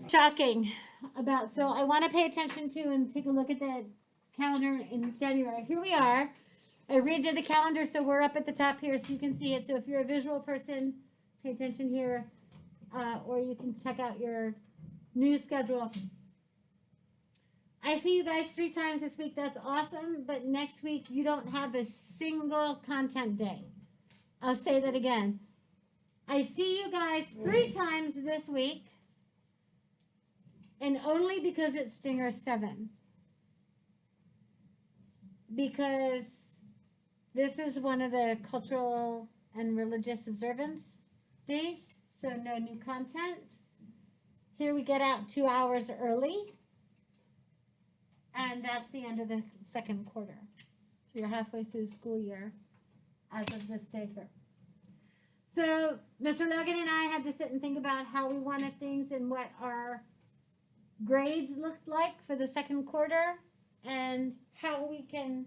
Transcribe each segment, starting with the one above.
Shocking about, so I want to pay attention to and take a look at the calendar in January. Here we are. I redid the calendar, so we're up at the top here so you can see it. So if you're a visual person, pay attention here, or you can check out your new schedule. I see you guys 3 times this week. That's awesome. But next week, you don't have a single content day. I'll say that again. I see you guys 3 times this week, and only because it's Stinger 7. Because this is one of the cultural and religious observance days, so no new content. Here we get out 2 hours early, and that's the end of the second quarter. So you're halfway through the school year as of this day here. So Mr. Logan and I had to sit and think about how we wanted things and what our grades looked like for the second quarter and how we can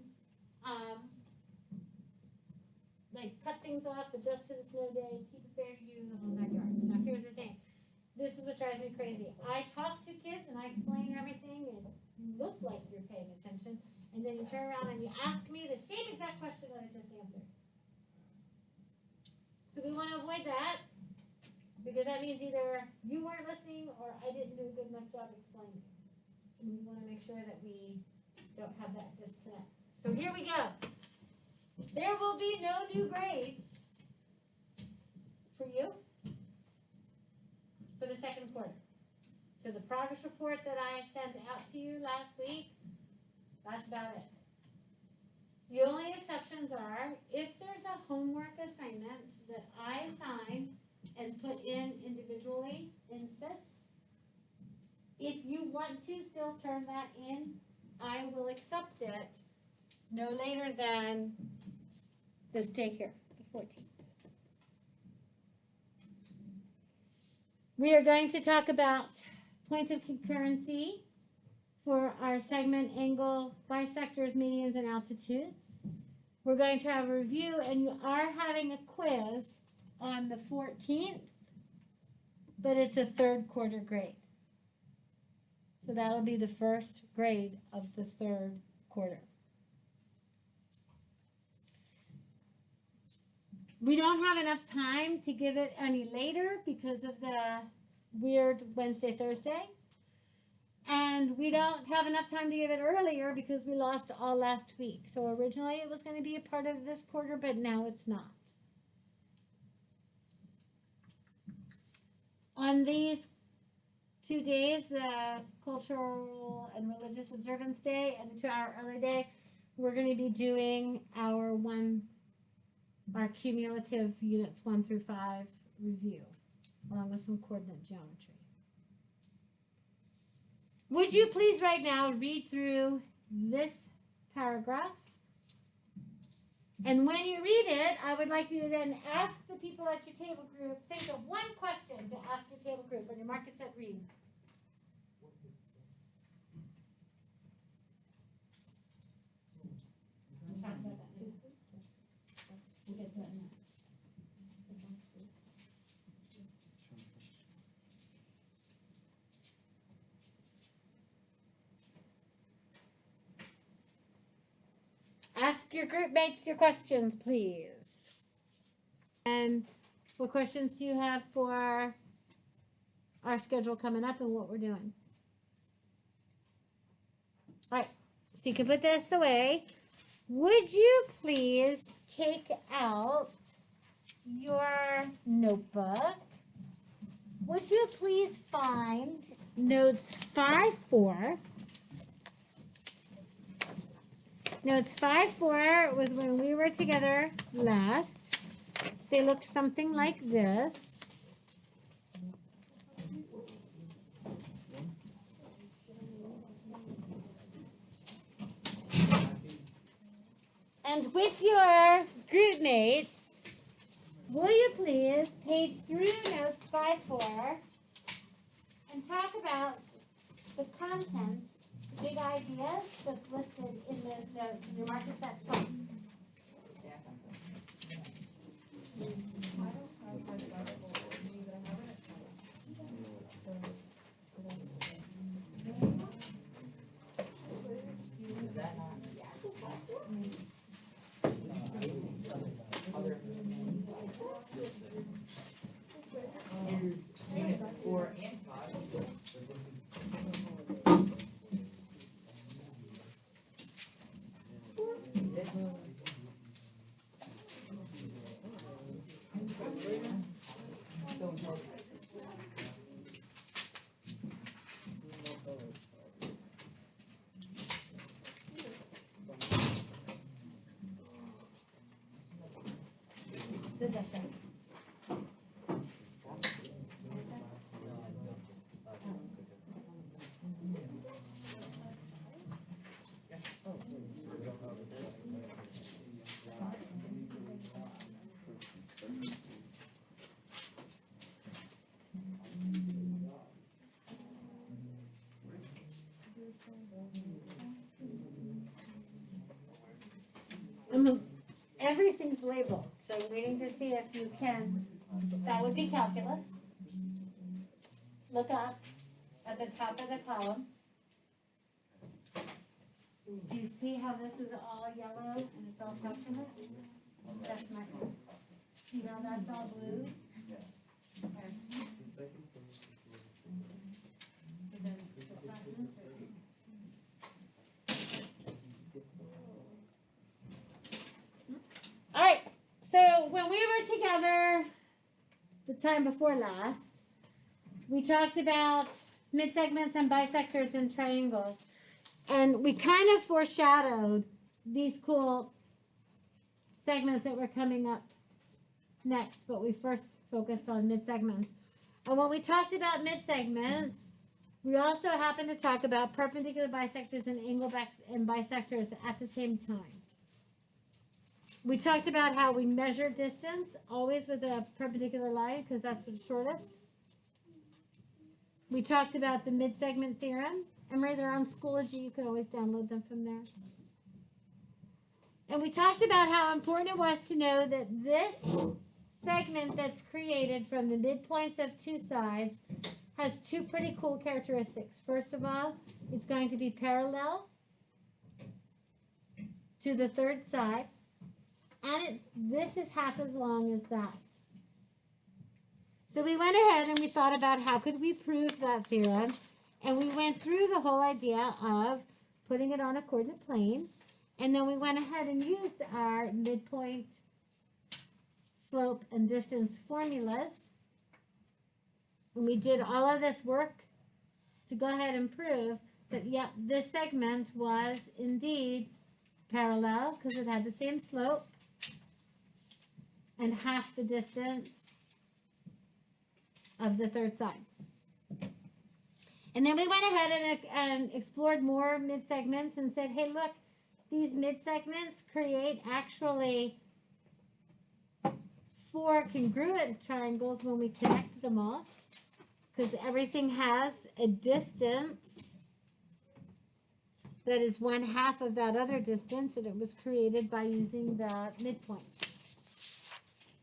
like cut things off, adjust to the snow day, keep it fair to you, and the whole 9 yards. Now here's the thing. This is what drives me crazy. I talk to kids and I explain everything and you look like you're paying attention, and then you turn around and you ask me the same exact question that I just answered. So we want to avoid that, because that means either you weren't listening or I didn't do a good enough job explaining. And we want to make sure that we don't have that disconnect. So here we go. There will be no new grades for you for the second quarter. So the progress report that I sent out to you last week, that's about it. The only exceptions are if there's a homework assignment that I signed and put in individually in SIS. If you want to still turn that in, I will accept it no later than this day here, the 14th. We are going to talk about points of concurrency for our segment, angle, bisectors, medians, and altitudes. We're going to have a review, and you are having a quiz on the 14th, but it's a third quarter grade. So that'll be the first grade of the third quarter. We don't have enough time to give it any later because of the weird Wednesday, Thursday. And we don't have enough time to give it earlier because we lost all last week. So originally it was going to be a part of this quarter, but now it's not. On these 2 days, the Cultural and Religious Observance Day and the 2-hour early day, we're going to be doing our cumulative units 1 through 5 review, along with some coordinate geometry. Would you please right now read through this paragraph? And when you read it, I would like you to then ask the people at your table group, think of one question to ask your table group when your mark is set, read. We'll talk about that too. We'll get to that in a minute. Ask your group mates your questions, please. And what questions do you have for our schedule coming up and what we're doing? All right, so you can put this away. Would you please take out your notebook? Would you please find notes 5-4? Notes 5-4 was when we were together last. They looked something like this. And with your group mates, will you please page through notes 5-4 and talk about the content, the big ideas that's listed in those notes, and your mark is at 12. everything's labeled. So I'm waiting to see if you can, that would be calculus. Look up at the top of the column. Do you see how this is all yellow and it's all calculus? That's my home. You know that's all blue? Okay. All right, so when we were together the time before last, we talked about midsegments and bisectors and triangles. And we kind of foreshadowed these cool segments that were coming up next, but we first focused on midsegments. And when we talked about midsegments, we also happened to talk about perpendicular bisectors and angle and bisectors at the same time. We talked about how we measure distance, always with a perpendicular line, because that's what's shortest. We talked about the midsegment theorem. And right there on Schoology, you can always download them from there. And we talked about how important it was to know that this segment that's created from the midpoints of two sides has two pretty cool characteristics. First of all, it's going to be parallel to the third side. And this is half as long as that. So we went ahead and we thought about how could we prove that theorem. And we went through the whole idea of putting it on a coordinate plane. And then we went ahead and used our midpoint, slope, and distance formulas. And we did all of this work to go ahead and prove that, yep, this segment was indeed parallel because it had the same slope and half the distance of the third side. And then we went ahead and explored more midsegments and said, hey, look, these midsegments create actually 4 congruent triangles when we connect them all, because everything has a distance that is 1/2 of that other distance, and it was created by using the midpoints.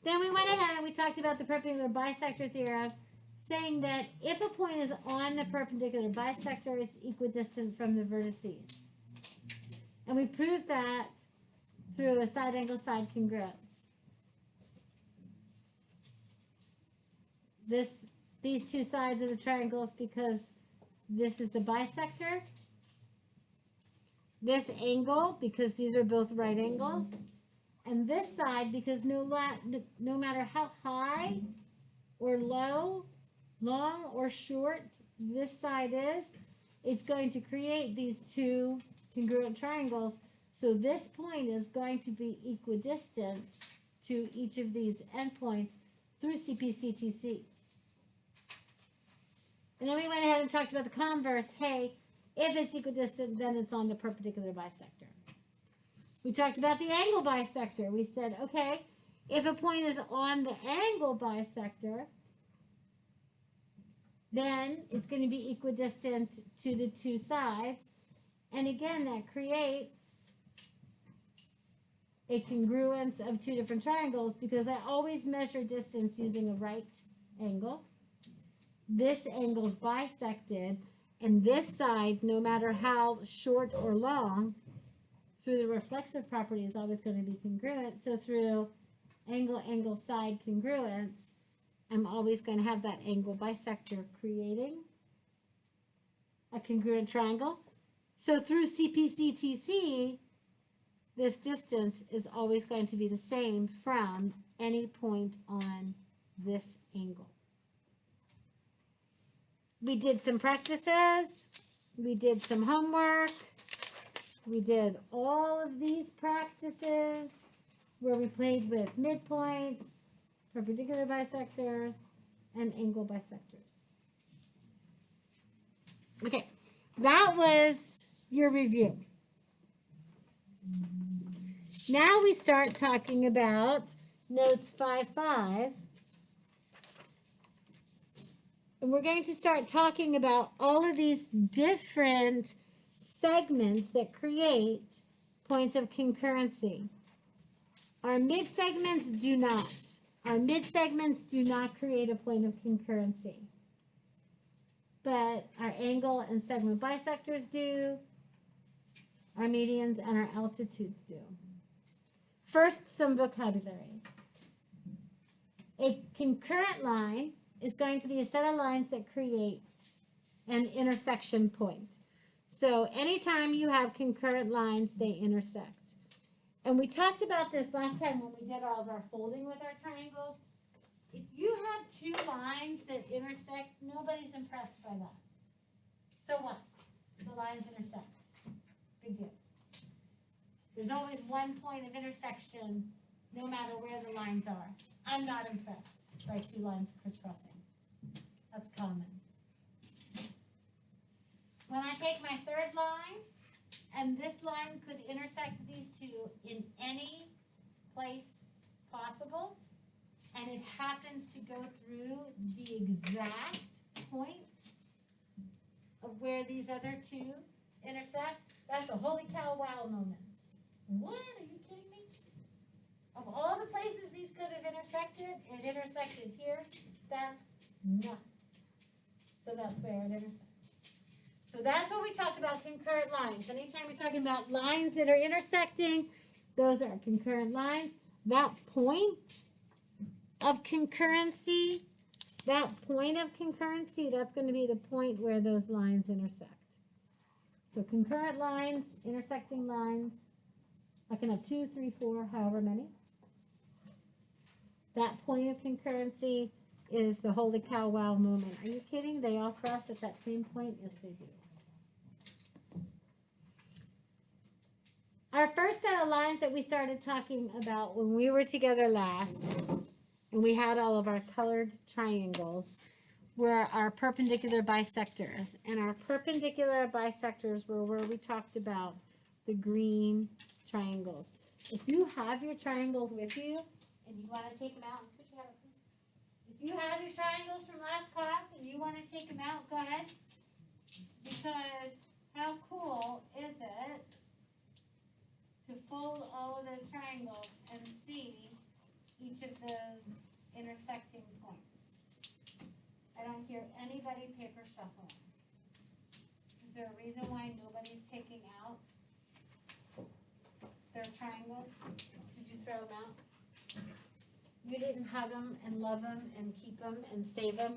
Then we went ahead and we talked about the perpendicular bisector theorem, saying that if a point is on the perpendicular bisector, it's equidistant from the vertices. And we proved that through a side angle side congruence. These two sides of the triangles, because this is the bisector. This angle, because these are both right angles. And this side, because no matter how high or low, long or short this side is, it's going to create these two congruent triangles. So this point is going to be equidistant to each of these endpoints through CPCTC. And then we went ahead and talked about the converse. Hey, if it's equidistant, then it's on the perpendicular bisector. We talked about the angle bisector. We said, okay, if a point is on the angle bisector, then it's going to be equidistant to the two sides. And again, that creates a congruence of two different triangles, because I always measure distance using a right angle. This angle's bisected, and this side, no matter how short or long, through the reflexive property is always going to be congruent. So through angle side congruence, I'm always going to have that angle bisector creating a congruent triangle. So through CPCTC, this distance is always going to be the same from any point on this angle. We did some practices. We did some homework. We did all of these practices where we played with midpoints, perpendicular bisectors, and angle bisectors. Okay, that was your review. Now we start talking about notes 5.5. And we're going to start talking about all of these different segments that create points of concurrency. Our mid-segments do not. Our mid-segments do not create a point of concurrency. But our angle and segment bisectors do. Our medians and our altitudes do. First, some vocabulary. A concurrent line is going to be a set of lines that creates an intersection point. So anytime you have concurrent lines, they intersect. And we talked about this last time when we did all of our folding with our triangles. If you have two lines that intersect, nobody's impressed by that. So what? The lines intersect. Big deal. There's always one point of intersection, no matter where the lines are. I'm not impressed by two lines crisscrossing. That's common. When I take my third line, and this line could intersect these two in any place possible, and it happens to go through the exact point of where these other two intersect, that's a holy cow wow moment. What? Are you kidding me? Of all the places these could have intersected, it intersected here. That's nuts. So that's where it intersects. So that's what we talk about concurrent lines. Anytime we're talking about lines that are intersecting, those are concurrent lines. That point of concurrency, that's going to be the point where those lines intersect. So concurrent lines, intersecting lines, I can have 2, 3, 4, however many. That point of concurrency is the holy cow wow moment. Are you kidding? They all cross at that same point? Yes, they do. Our first set of lines that we started talking about when we were together last, and we had all of our colored triangles, were our perpendicular bisectors. And our perpendicular bisectors were where we talked about the green triangles. If you have your triangles with you, and you want to take them out, if you have your triangles from last class and you want to take them out, go ahead. Because how cool is it to fold all of those triangles and see each of those intersecting points? I don't hear anybody paper shuffling. Is there a reason why nobody's taking out their triangles? Did you throw them out? You didn't hug them and love them and keep them and save them?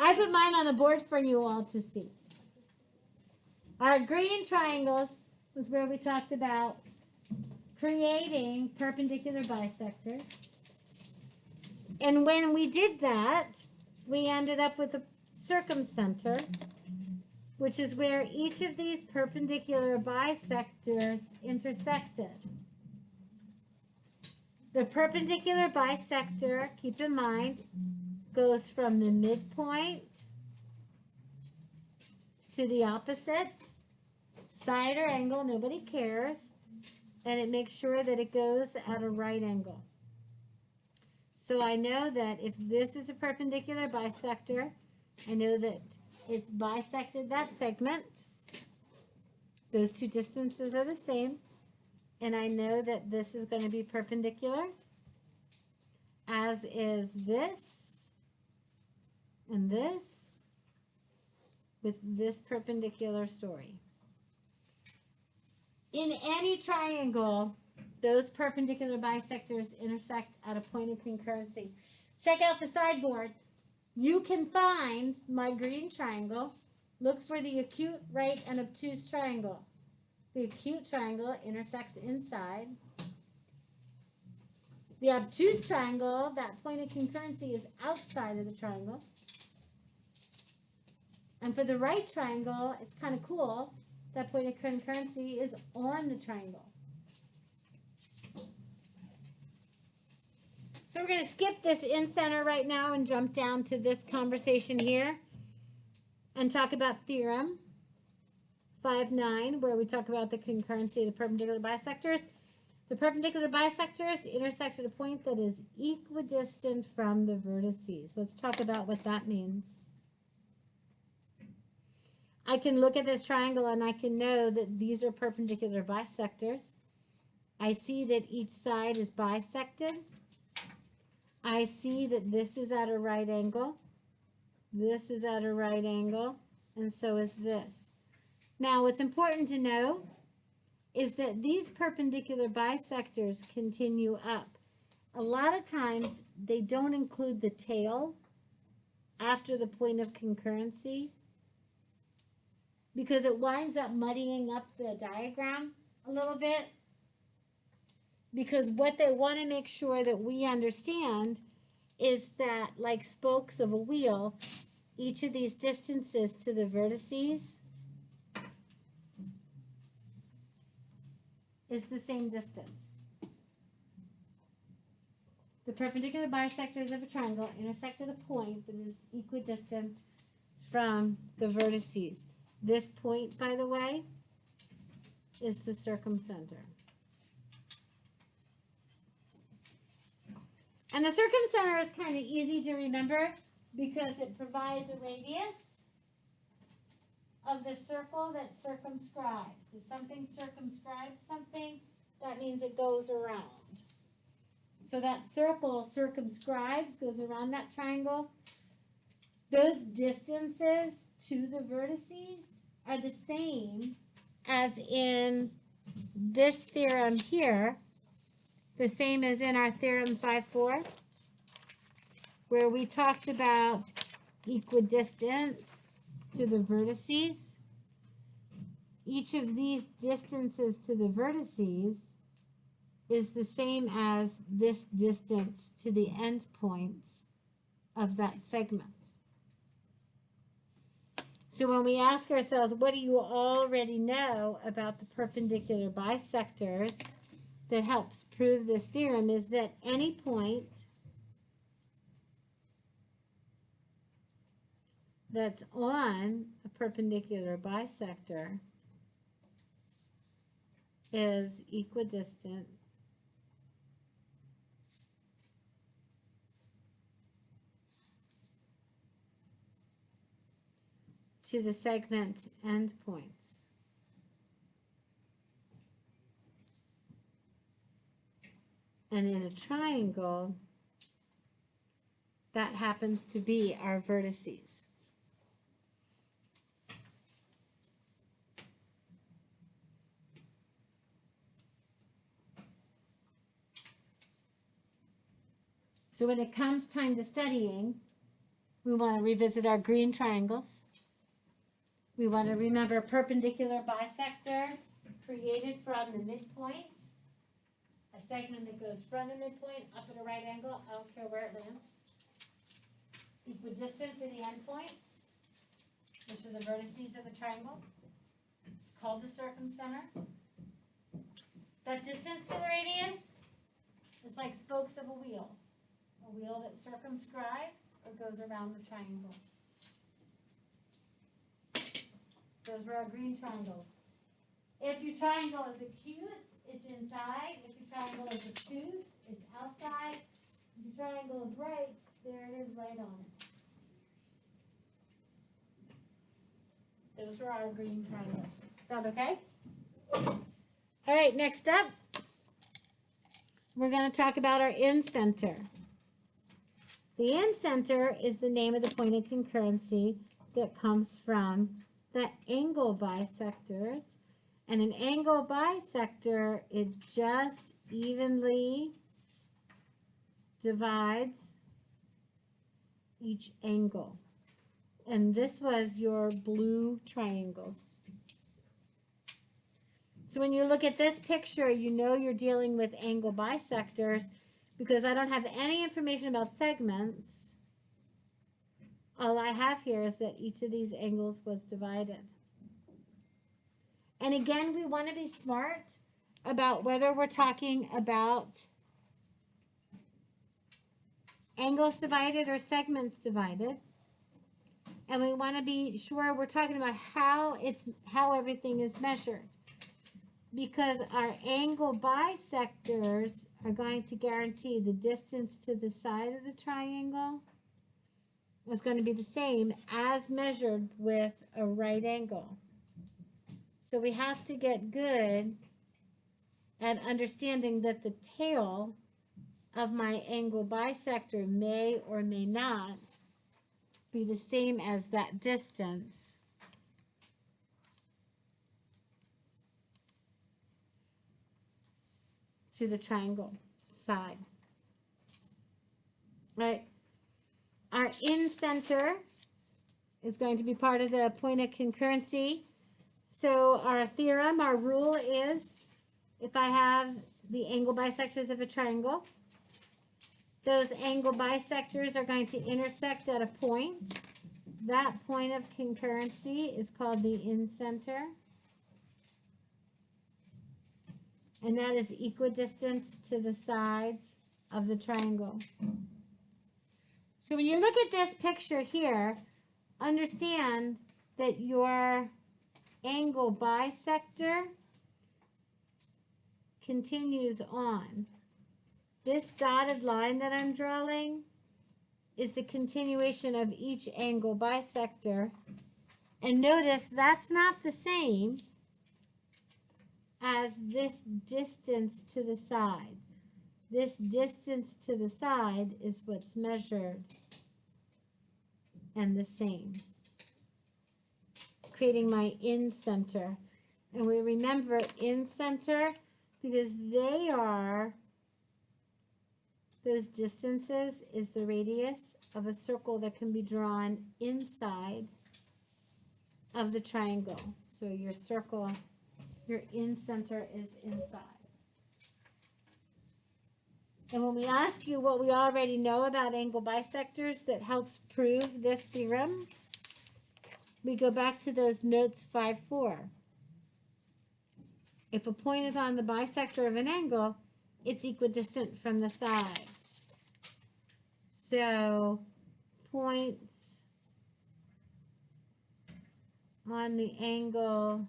I put mine on the board for you all to see. Our green triangles was where we talked about creating perpendicular bisectors. And when we did that, we ended up with a circumcenter, which is where each of these perpendicular bisectors intersected. The perpendicular bisector, keep in mind, goes from the midpoint to the opposite side or angle, nobody cares, and it makes sure that it goes at a right angle. So I know that if this is a perpendicular bisector, I know that it's bisected that segment. Those two distances are the same. And I know that this is going to be perpendicular, as is this and this with this perpendicular story. In any triangle, those perpendicular bisectors intersect at a point of concurrency. Check out the sideboard. You can find my green triangle. Look for the acute, right, and obtuse triangle. The acute triangle intersects inside. The obtuse triangle, that point of concurrency, is outside of the triangle. And for the right triangle, it's kind of cool. That point of concurrency is on the triangle. So we're going to skip this in center right now and jump down to this conversation here and talk about theorem 5.9, where we talk about the concurrency of the perpendicular bisectors. The perpendicular bisectors intersect at a point that is equidistant from the vertices. Let's talk about what that means. I can look at this triangle and I can know that these are perpendicular bisectors. I see that each side is bisected. I see that this is at a right angle. This is at a right angle, and so is this. Now, what's important to know is that these perpendicular bisectors continue up. A lot of times, they don't include the tail after the point of concurrency because it winds up muddying up the diagram a little bit. Because what they want to make sure that we understand is that, like spokes of a wheel, each of these distances to the vertices is the same distance. The perpendicular bisectors of a triangle intersect at a point that is equidistant from the vertices. This point, by the way, is the circumcenter. And the circumcenter is kind of easy to remember because it provides a radius of the circle that circumscribes. If something circumscribes something, that means it goes around. So that circle circumscribes, goes around that triangle. Those distances to the vertices are the same as in this theorem here, the same as in our theorem 5.4, where we talked about equidistant to the vertices. Each of these distances to the vertices is the same as this distance to the endpoints of that segment. So when we ask ourselves, what do you already know about the perpendicular bisectors that helps prove this theorem, is that any point that's on a perpendicular bisector is equidistant to the segment endpoints. And in a triangle, that happens to be our vertices. So when it comes time to studying, we want to revisit our green triangles. We want to remember perpendicular bisector created from the midpoint. A segment that goes from the midpoint up at a right angle, I don't care where it lands. Equidistant to the endpoints, which are the vertices of the triangle. It's called the circumcenter. That distance to the radius is like spokes of a wheel that circumscribes or goes around the triangle. Those were our green triangles. If your triangle is acute, it's inside. If your triangle is obtuse, it's outside. If your triangle is right, there it is right on it. Those were our green triangles. Sound okay? All right, next up, we're going to talk about our in-center. The in-center is the name of the point of concurrency that comes from the angle bisectors. And an angle bisector, it just evenly divides each angle. And this was your blue triangles. So when you look at this picture, you know you're dealing with angle bisectors because I don't have any information about segments. All I have here is that each of these angles was divided. And again, we want to be smart about whether we're talking about angles divided or segments divided. And we want to be sure we're talking about how everything is measured. Because our angle bisectors are going to guarantee the distance to the side of the triangle is going to be the same as measured with a right angle. So we have to get good and understanding that the tail of my angle bisector may or may not be the same as that distance to the triangle side. Right? Our in-center is going to be part of the point of concurrency. So our theorem, our rule is, if I have the angle bisectors of a triangle, those angle bisectors are going to intersect at a point. That point of concurrency is called the in-center. And that is equidistant to the sides of the triangle. So when you look at this picture here, understand that your angle bisector continues on. This dotted line that I'm drawing is the continuation of each angle bisector. And notice that's not the same as this distance to the side. This distance to the side is what's measured and the same, creating my in-center. And we remember in-center because they are, those distances is the radius of a circle that can be drawn inside of the triangle. So your circle, your in-center is inside. And when we ask you what we already know about angle bisectors that helps prove this theorem, we go back to those notes 5-4. If a point is on the bisector of an angle, it's equidistant from the sides. So points on the angle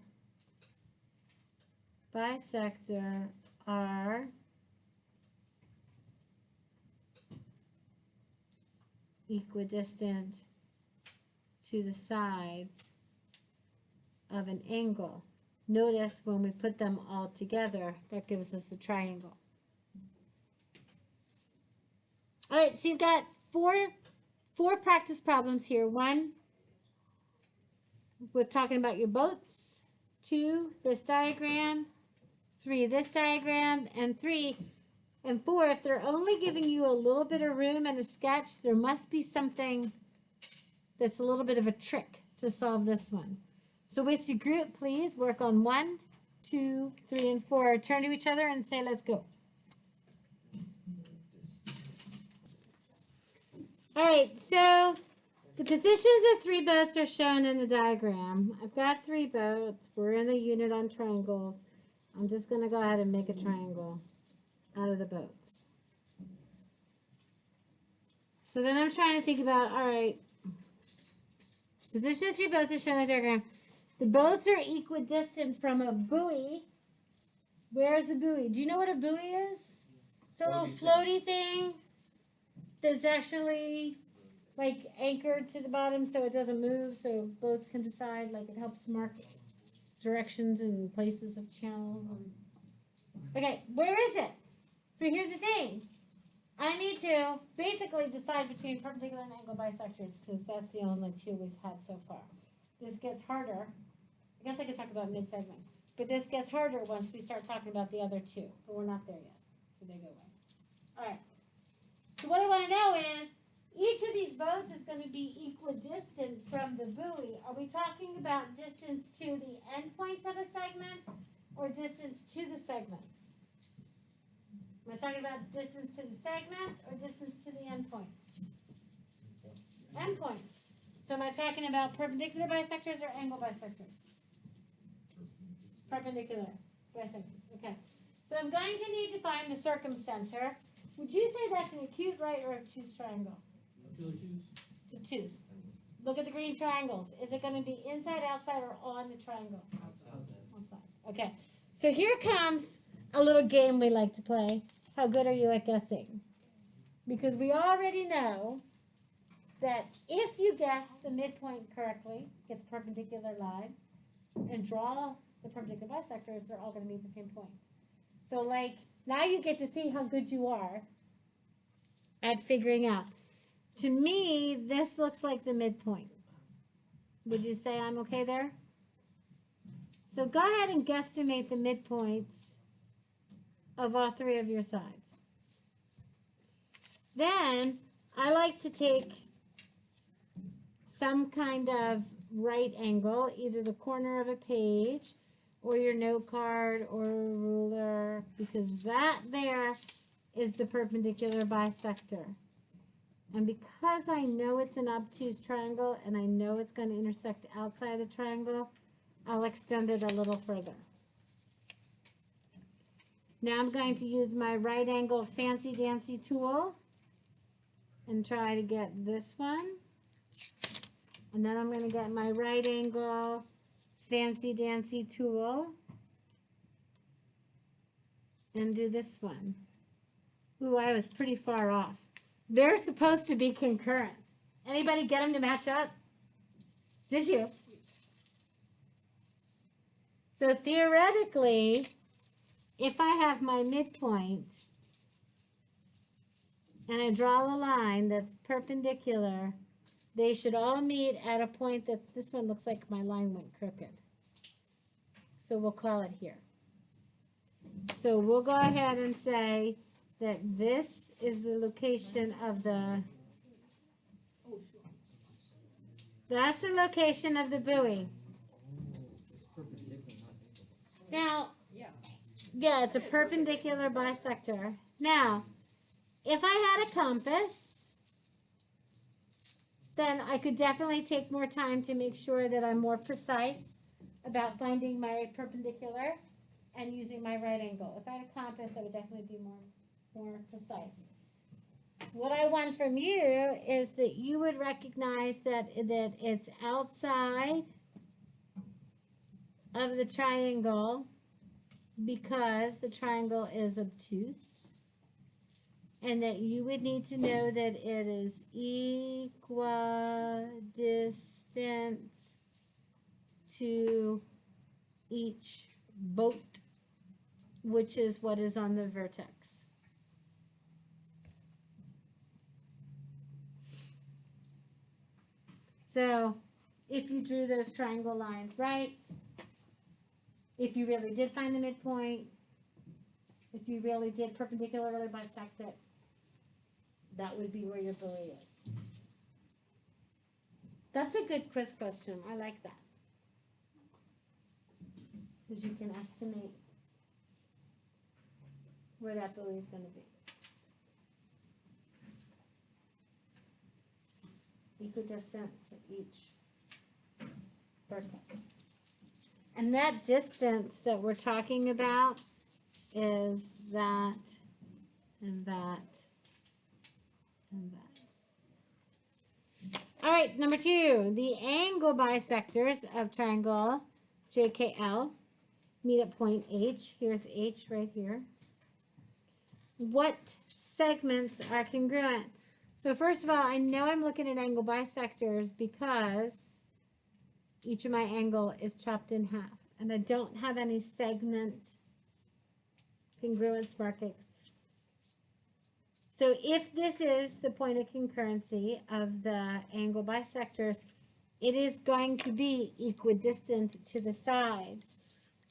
bisector are equidistant to the sides of an angle. Notice when we put them all together, that gives us a triangle. All right, so you've got four practice problems here. 1, we're talking about your boats. 2, this diagram. 3, this diagram. And 3 and 4, if they're only giving you a little bit of room and a sketch, there must be something that's a little bit of a trick to solve this one. So with your group, please work on 1, 2, 3, and 4. Turn to each other and say, let's go. All right, so the positions of 3 boats are shown in the diagram. I've got 3 boats. We're in the unit on triangles. I'm just going to go ahead and make a triangle out of the boats. So then I'm trying to think about, all right, position of 3 boats are shown in the diagram. The boats are equidistant from a buoy. Where's the buoy? Do you know what a buoy is? It's a little floaty thing that's actually like anchored to the bottom so it doesn't move, so boats can decide, like it helps mark directions and places of channels. Okay, where is it? So here's the thing. I need to basically decide between perpendicular and angle bisectors because that's the only 2 we've had so far. This gets harder. I guess I could talk about mid-segments. But this gets harder once we start talking about the other 2. But we're not there yet. So they go away. All right. So what I want to know is, each of these boats is going to be equidistant from the buoy. Are we talking about distance to the endpoints of a segment or distance to the segments? Am I talking about distance to the segment or distance to the endpoints? Endpoints. So am I talking about perpendicular bisectors or angle bisectors? Perpendicular bisectors. Okay. So I'm going to need to find the circumcenter. Would you say that's an acute right or obtuse triangle? It's obtuse. Look at the green triangles. Is it going to be inside, outside, or on the triangle? Outside. Okay. So here comes a little game we like to play. How good are you at guessing? Because we already know that if you guess the midpoint correctly, get the perpendicular line, and draw the perpendicular bisectors, they're all going to be the same point. So like, now you get to see how good you are at figuring out. To me, this looks like the midpoint. Would you say I'm okay there? So go ahead and guesstimate the midpoints of all three of your sides. Then I like to take some kind of right angle, either the corner of a page or your note card or a ruler, because that there is the perpendicular bisector. And because I know it's an obtuse triangle and I know it's going to intersect outside the triangle, I'll extend it a little further. Now I'm going to use my right angle fancy dancy tool and try to get this one. And then I'm going to get my right angle fancy dancy tool and do this one. Ooh, I was pretty far off. They're supposed to be concurrent. Anybody get them to match up? Did you? So theoretically, if I have my midpoint and I draw a line that's perpendicular, they should all meet at a point that this one looks like my line went crooked. So we'll call it here. So we'll go ahead and say that this is the location of that's the location of the buoy. Now, yeah, it's a perpendicular bisector. Now, if I had a compass, then I could definitely take more time to make sure that I'm more precise about finding my perpendicular and using my right angle. If I had a compass, I would definitely be more precise. What I want from you is that you would recognize that it's outside of the triangle because the triangle is obtuse, and that you would need to know that it is equidistant to each boat, which is what is on the vertex. So if you drew those triangle lines right, if you really did find the midpoint, if you really did perpendicularly bisect it, that would be where your buoy is. That's a good quiz question. I like that. Because you can estimate where that buoy is going to be. Equidistant to each vertex. And that distance that we're talking about is that and that and that. All right, number 2, the angle bisectors of triangle JKL meet at point H. Here's H right here. What segments are congruent? So first of all, I know I'm looking at angle bisectors because each of my angle is chopped in half. And I don't have any segment congruence markings. So if this is the point of concurrency of the angle bisectors, it is going to be equidistant to the sides.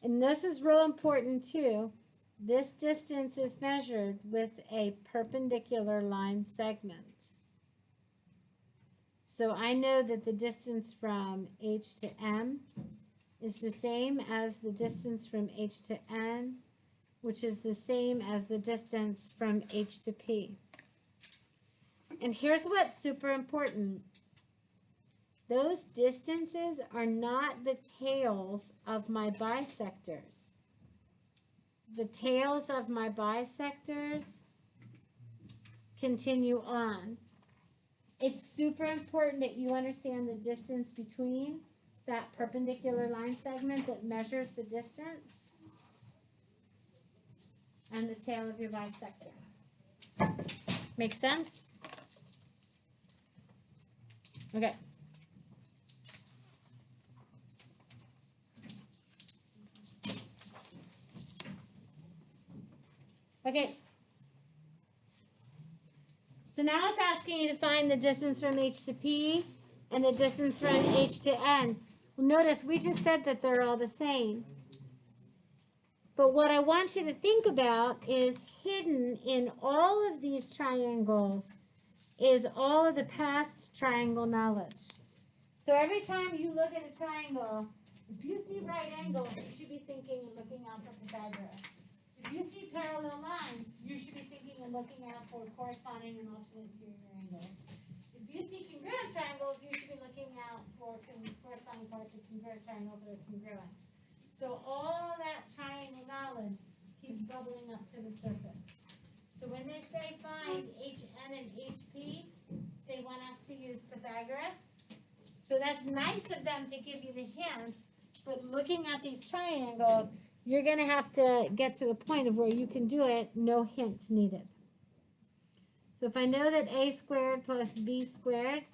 And this is real important too. This distance is measured with a perpendicular line segment. So I know that the distance from H to M is the same as the distance from H to N, which is the same as the distance from H to P. And here's what's super important. Those distances are not the tails of my bisectors. The tails of my bisectors continue on. It's super important that you understand the distance between that perpendicular line segment that measures the distance and the tail of your bisector. Make sense? Okay. Okay. So now it's asking you to find the distance from H to P and the distance from H to N. Well, notice we just said that they're all the same. But what I want you to think about is hidden in all of these triangles is all of the past triangle knowledge. So every time you look at a triangle, if you see right angles, you should be thinking and looking out for Pythagoras. If you see parallel lines, you should be thinking and looking out for corresponding and alternate interior angles. If you see congruent triangles, you should be looking out for corresponding parts of congruent triangles that are congruent. So all that triangle knowledge keeps bubbling up to the surface. So when they say find HN and HP, they want us to use Pythagoras. So that's nice of them to give you the hint, but looking at these triangles, you're going to have to get to the point of where you can do it, no hints needed. So if I know that a squared plus b squared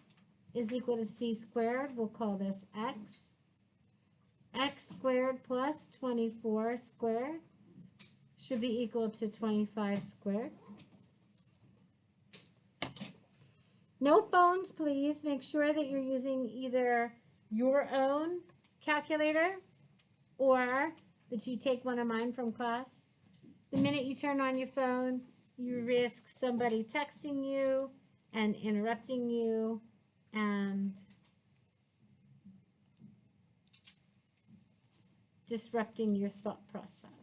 is equal to c squared, we'll call this x. X squared plus 24 squared should be equal to 25 squared. No phones, please. Make sure that you're using either your own calculator or that you take one of mine from class. The minute you turn on your phone, you risk somebody texting you and interrupting you and disrupting your thought process.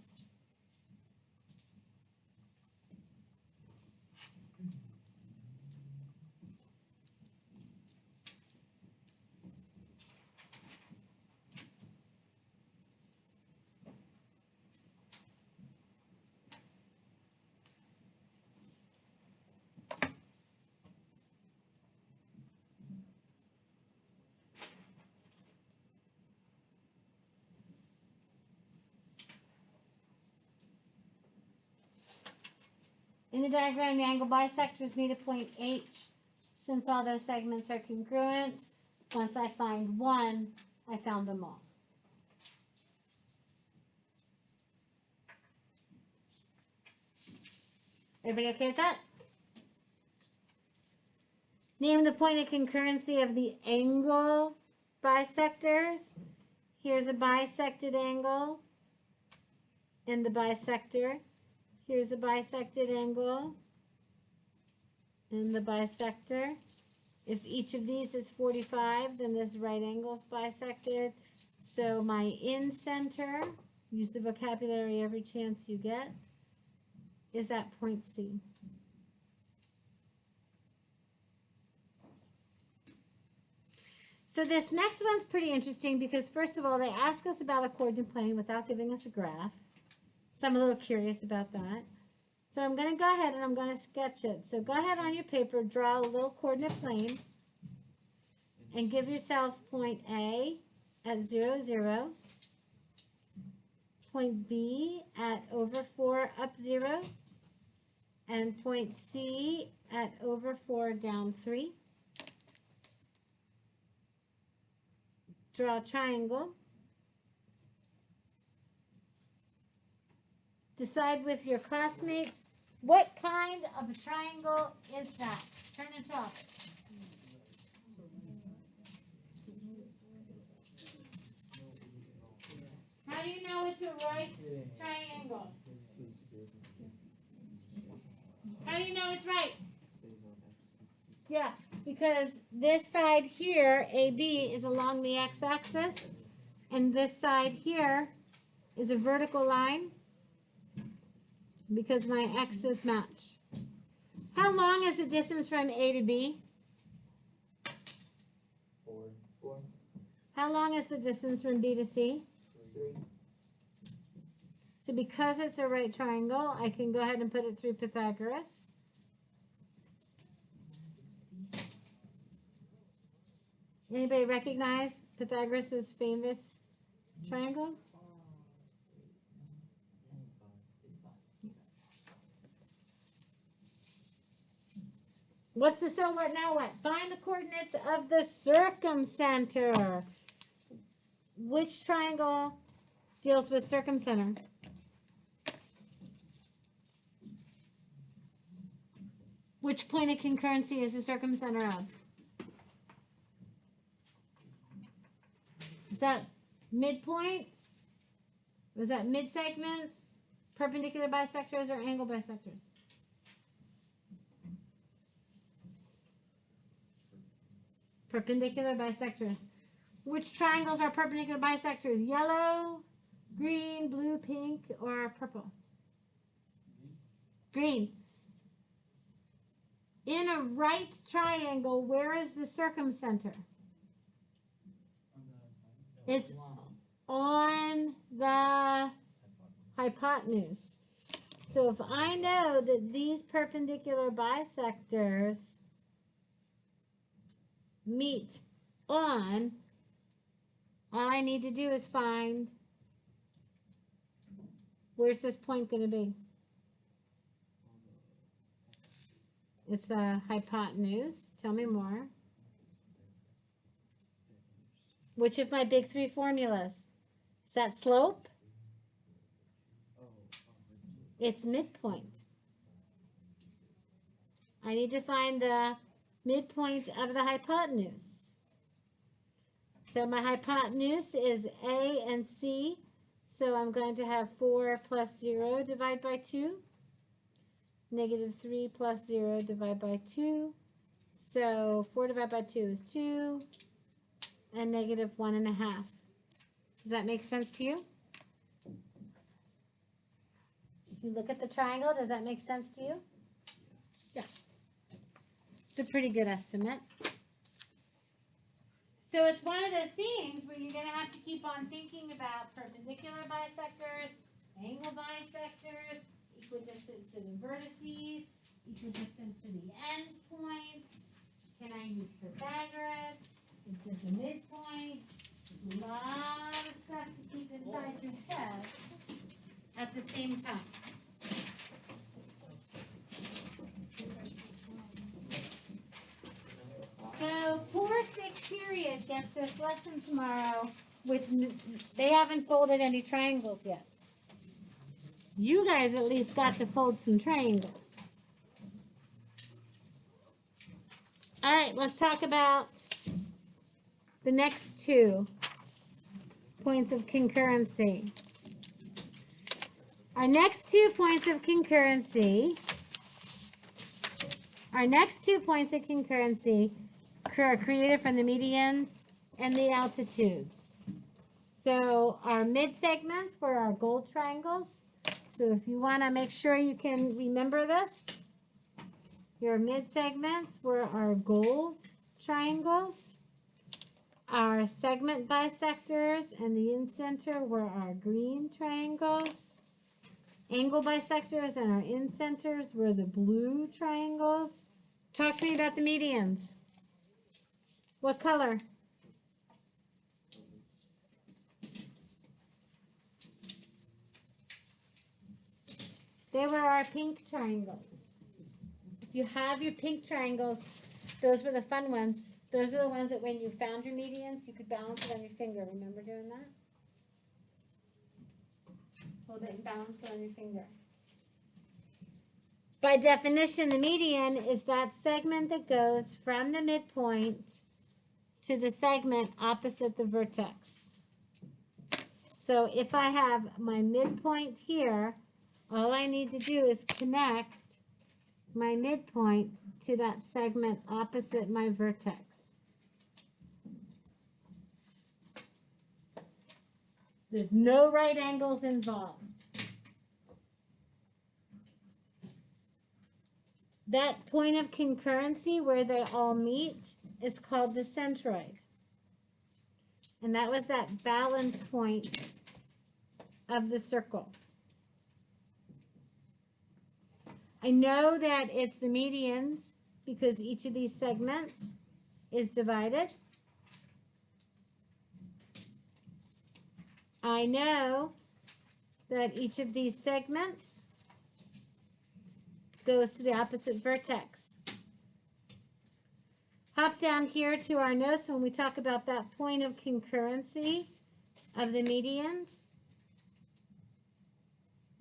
In the diagram, the angle bisectors meet at point H. Since all those segments are congruent, once I find one, I found them all. Everybody okay with that? Name the point of concurrency of the angle bisectors. Here's a bisected angle and the bisector. Here's a bisected angle and the bisector. If each of these is 45, then this right angle is bisected. So my in-center, use the vocabulary every chance you get, is at point C. So this next one's pretty interesting because first of all, they ask us about a coordinate plane without giving us a graph. So I'm a little curious about that. So I'm going to go ahead and I'm going to sketch it. So go ahead on your paper, draw a little coordinate plane and give yourself point A at 0, 0, point B at over 4 up 0, and point C at over 4 down 3. Draw a triangle. Decide with your classmates what kind of a triangle is that. Turn and talk. How do you know it's a right triangle? How do you know it's right? Yeah, because this side here, AB, is along the x-axis, and this side here is a vertical line because my x's match. How long is the distance from A to B? 4. How long is the distance from B to C? 3. So because it's a right triangle, I can go ahead and put it through Pythagoras. Anybody recognize Pythagoras' famous triangle? What's the so what now what? Find the coordinates of the circumcenter. Which triangle deals with circumcenter? Which point of concurrency is the circumcenter of? Is that midpoints? Was that mid-segments, perpendicular bisectors, or angle bisectors? Perpendicular bisectors. Which triangles are perpendicular bisectors? Yellow, green, blue, pink, or purple? Green. In a right triangle, where is the circumcenter? It's on the hypotenuse. So if I know that these perpendicular bisectors meet on, all I need to do is find, where's this point going to be? It's the hypotenuse. Tell me more. Which of my big three formulas? Is that slope? It's midpoint. I need to find the midpoint of the hypotenuse. So my hypotenuse is A and C. So I'm going to have 4 plus 0 divided by 2. Negative 3 plus 0 divided by 2. So 4 divided by 2 is 2. And negative 1.5. Does that make sense to you? If you look at the triangle, does that make sense to you? Yeah. It's a pretty good estimate. So it's one of those things where you're going to have to keep on thinking about perpendicular bisectors, angle bisectors, equidistant to the vertices, equidistant to the end points. Can I use Pythagoras? Is this a midpoint? There's a lot of stuff to keep inside your head at the same time. So 4-6 period gets this lesson tomorrow with, they haven't folded any triangles yet. You guys at least got to fold some triangles. All right, let's talk about the next 2 points of concurrency. Our next 2 points of concurrency are created from the medians and the altitudes. So our mid-segments were our gold triangles. So if you want to make sure you can remember this, your mid-segments were our gold triangles. Our segment bisectors and the in-center were our green triangles. Angle bisectors and our in-centers were the blue triangles. Talk to me about the medians. What color? They were our pink triangles. If you have your pink triangles, those were the fun ones. Those are the ones that when you found your medians, you could balance it on your finger. Remember doing that? Hold it and balance it on your finger. By definition, the median is that segment that goes from the midpoint to the segment opposite the vertex. So if I have my midpoint here, all I need to do is connect my midpoint to that segment opposite my vertex. There's no right angles involved. That point of concurrency where they all meet is called the centroid. And that was that balance point of the circle. I know that it's the medians because each of these segments is divided. I know that each of these segments goes to the opposite vertex. Hop down here to our notes when we talk about that point of concurrency of the medians.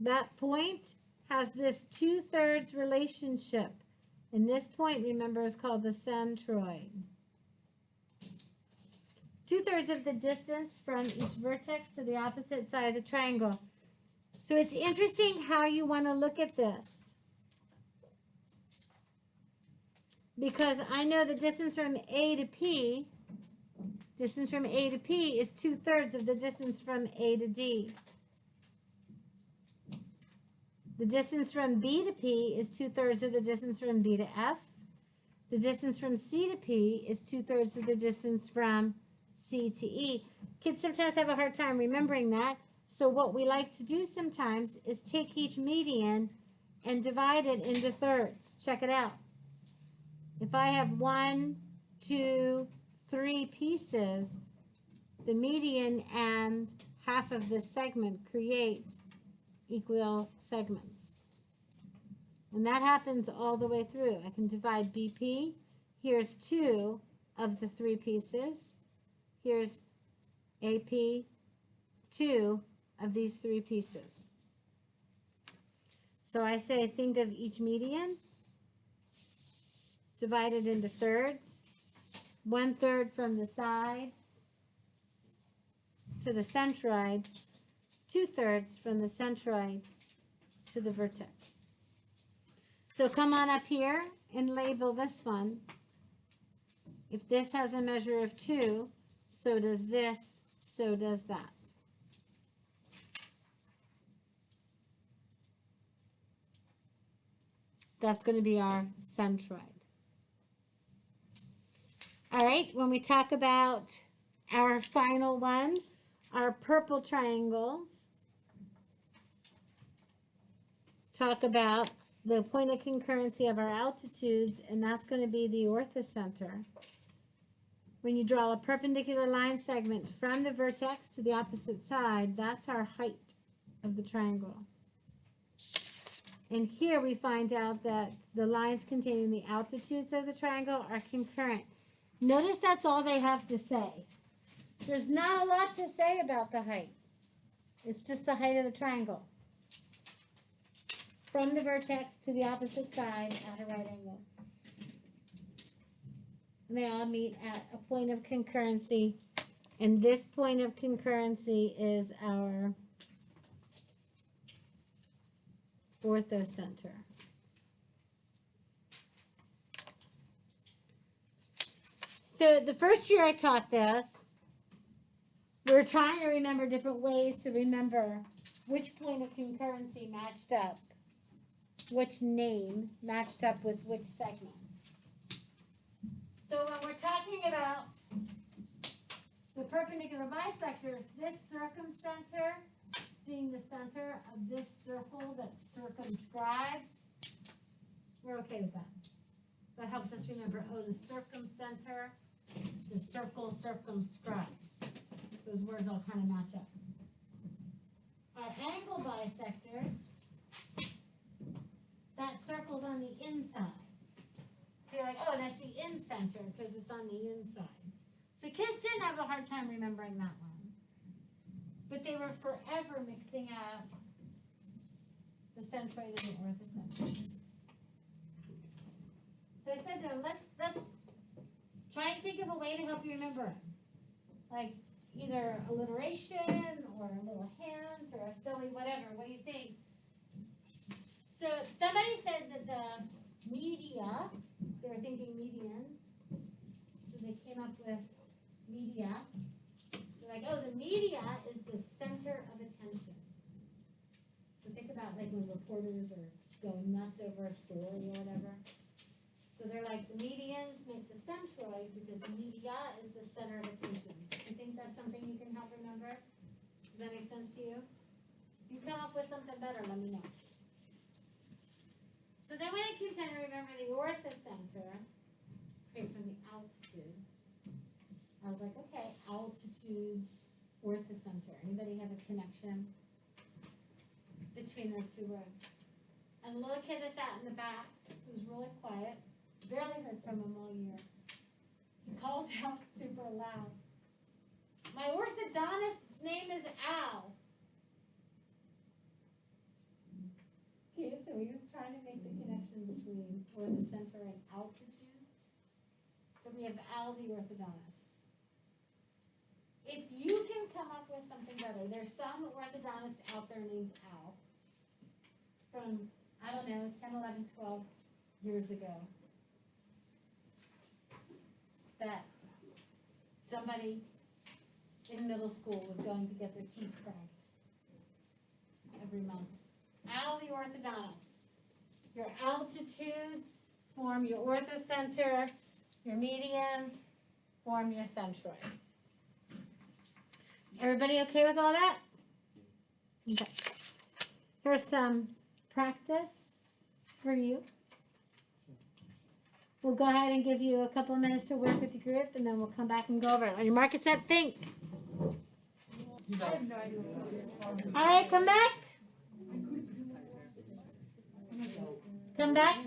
That point has this 2/3 relationship And this point, remember, is called the centroid. 2/3 of the distance from each vertex to the opposite side of the triangle. So it's interesting how you want to look at this. Because I know the distance from A to P, is 2/3 of the distance from A to D. The distance from B to P is 2/3 of the distance from B to F. The distance from C to P is 2/3 of the distance from C to E. Kids sometimes have a hard time remembering that. So what we like to do sometimes is take each median and divide it into thirds. Check it out. If I have 1, 2, 3 pieces, the median and half of this segment create equal segments. And that happens all the way through. I can divide BP. Here's 2 of the 3 pieces. Here's AP, 2 of these 3 pieces. So I say think of each median, divide it into thirds. 1/3 from the side to the centroid, 2/3 from the centroid to the vertex. So come on up here and label this one. If this has a measure of 2, so does this, so does that. That's going to be our centroid. All right, when we talk about our final one, our purple triangles talk about the point of concurrency of our altitudes, and that's going to be the orthocenter. When you draw a perpendicular line segment from the vertex to the opposite side, that's our height of the triangle. And here we find out that the lines containing the altitudes of the triangle are concurrent. Notice that's all they have to say. There's not a lot to say about the height. It's just the height of the triangle. From the vertex to the opposite side at a right angle. And they all meet at a point of concurrency. And this point of concurrency is our orthocenter. So the first year I taught this, we were trying to remember different ways to remember which point of concurrency matched up, which name matched up with which segment. So when we're talking about the perpendicular bisectors, this circumcenter being the center of this circle that circumscribes, we're okay with that. That helps us remember, oh, the circumcenter, the circle circumscribes. Those words all kind of match up. Our angle bisectors, that circle's on the inside. So you're like, oh, that's the in-center because it's on the inside. So kids didn't have a hard time remembering that one. But they were forever mixing up the centroid and the orthocenter. So I said to him, let's try and think of a way to help you remember it. Like either alliteration or a little hint or a silly whatever. What do you think? So somebody said that the media, they were thinking medians, so they came up with media. They're like, oh, the media is the center of attention. So think about like when reporters are going nuts over a story or whatever. So they're like, the medians make the centroid because the media is the center of attention. Do you think that's something you can help remember? Does that make sense to you? If you come up with something better, let me know. So then when it came time to remember the orthocenter, straight from the altitudes, I was like, okay, altitudes, orthocenter. Anybody have a connection between those two words? And the little kid that sat in the back, who was really quiet, barely heard from him all year. He calls out super loud. My orthodontist's name is Al. Okay, so he was trying to make the connection between between orthocenter and altitudes. So we have Al the orthodontist. If you can come up with something better, there's some orthodontist out there named Al from, I don't know, 10, 11, 12 years ago that somebody in middle school was going to get their teeth cracked every month. Al the orthodontist. Your altitudes form your orthocenter, your medians form your centroid. Everybody okay with all that? Okay. Here's some practice for you. We'll go ahead and give you a couple of minutes to work with the group, and then we'll come back and go over it. On your market set, think. I have no idea what it is. All right, come back. Come back.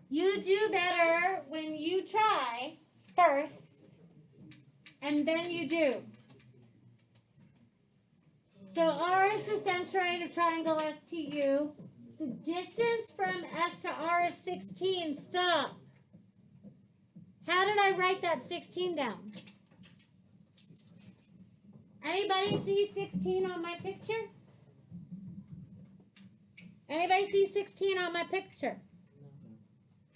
You do better when you try first, and then you do. So R is the centroid of triangle STU. The distance from S to R is 16. Stop. How did I write that 16 down? Anybody see 16 on my picture? Anybody see 16 on my picture?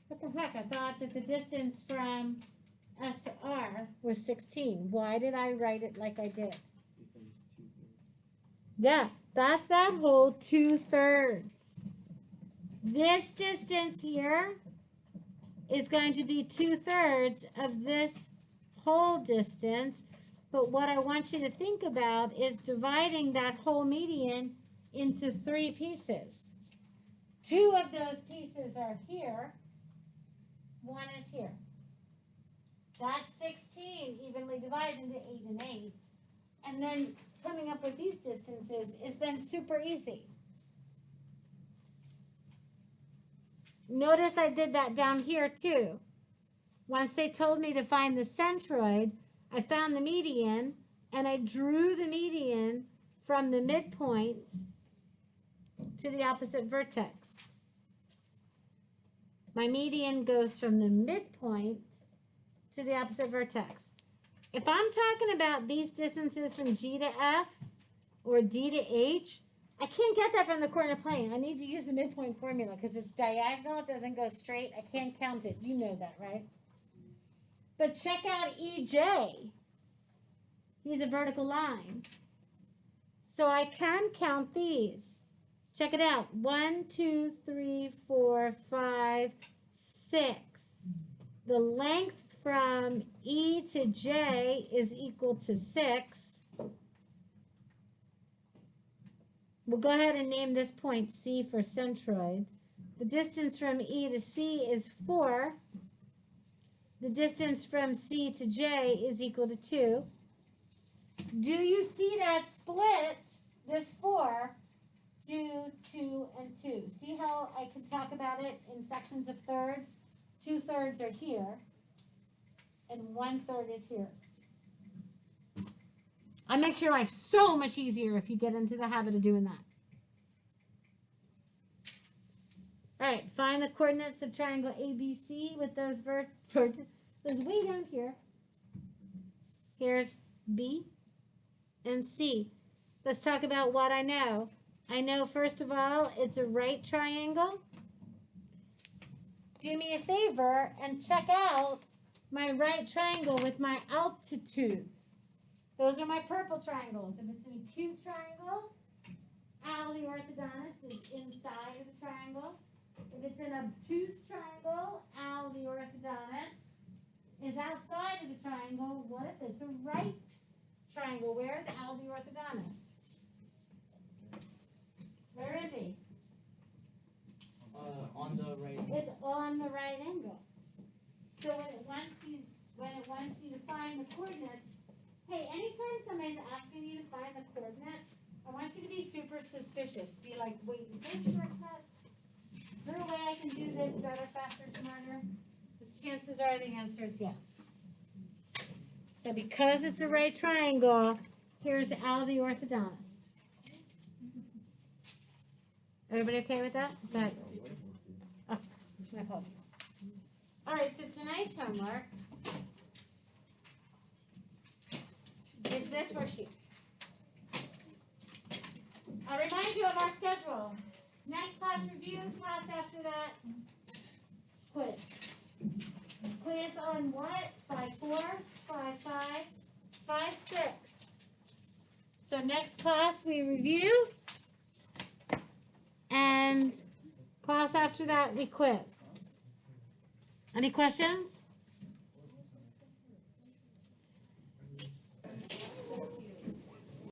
What the heck? I thought that the distance from S to R was 16. Why did I write it like I did? Yeah, that's that whole 2/3. This distance here is going to be 2/3 of this whole distance. But what I want you to think about is dividing that whole median into 3 pieces. 2 of those pieces are here. 1 is here. That 16 evenly divides into 8 and 8. And then coming up with these distances is then super easy. Notice I did that down here too. Once they told me to find the centroid, I found the median, and I drew the median from the midpoint to the opposite vertex. My median goes from the midpoint to the opposite vertex. If I'm talking about these distances from G to F or D to H, I can't get that from the coordinate plane. I need to use the midpoint formula because it's diagonal. It doesn't go straight. I can't count it. You know that, right? But check out EJ. He's a vertical line. So I can count these. Check it out. 1, 2, 3, 4, 5, 6. The length from E to J is equal to 6. We'll go ahead and name this point C for centroid. The distance from E to C is 4. The distance from C to J is equal to 2. Do you see that split, this 4, 2, 2, and 2? See how I can talk about it in sections of thirds? 2/3 are here, and 1/3 is here. It makes your life so much easier if you get into the habit of doing that. All right, find the coordinates of triangle ABC with those vertices way down here. Here's B and C. Let's talk about what I know. I know, first of all, it's a right triangle. Do me a favor and check out my right triangle with my altitudes. Those are my purple triangles. If it's an acute triangle, Al the orthodontist is inside of the triangle. If it's an obtuse triangle, Al the orthodontist is outside of the triangle. What if it's a right triangle? Where's Al the orthodontist? Where is he? On the right. It's on the right angle. So when it wants you to find the coordinates, hey, anytime somebody's asking you to find the coordinates, I want you to be super suspicious. Be like, wait, is there a shortcut? Is there a way I can do this better, faster, smarter? Because chances are the answer is yes. So because it's a right triangle, here's Al the orthodontist. Everybody okay with that? Good. My apologies. All right, so tonight's homework is this worksheet. I'll remind you of our schedule. Next class review, class after that, quiz. Quiz on what? 5-4, 5-5, 5-6. So next class we review, and class after that we quiz. Any questions?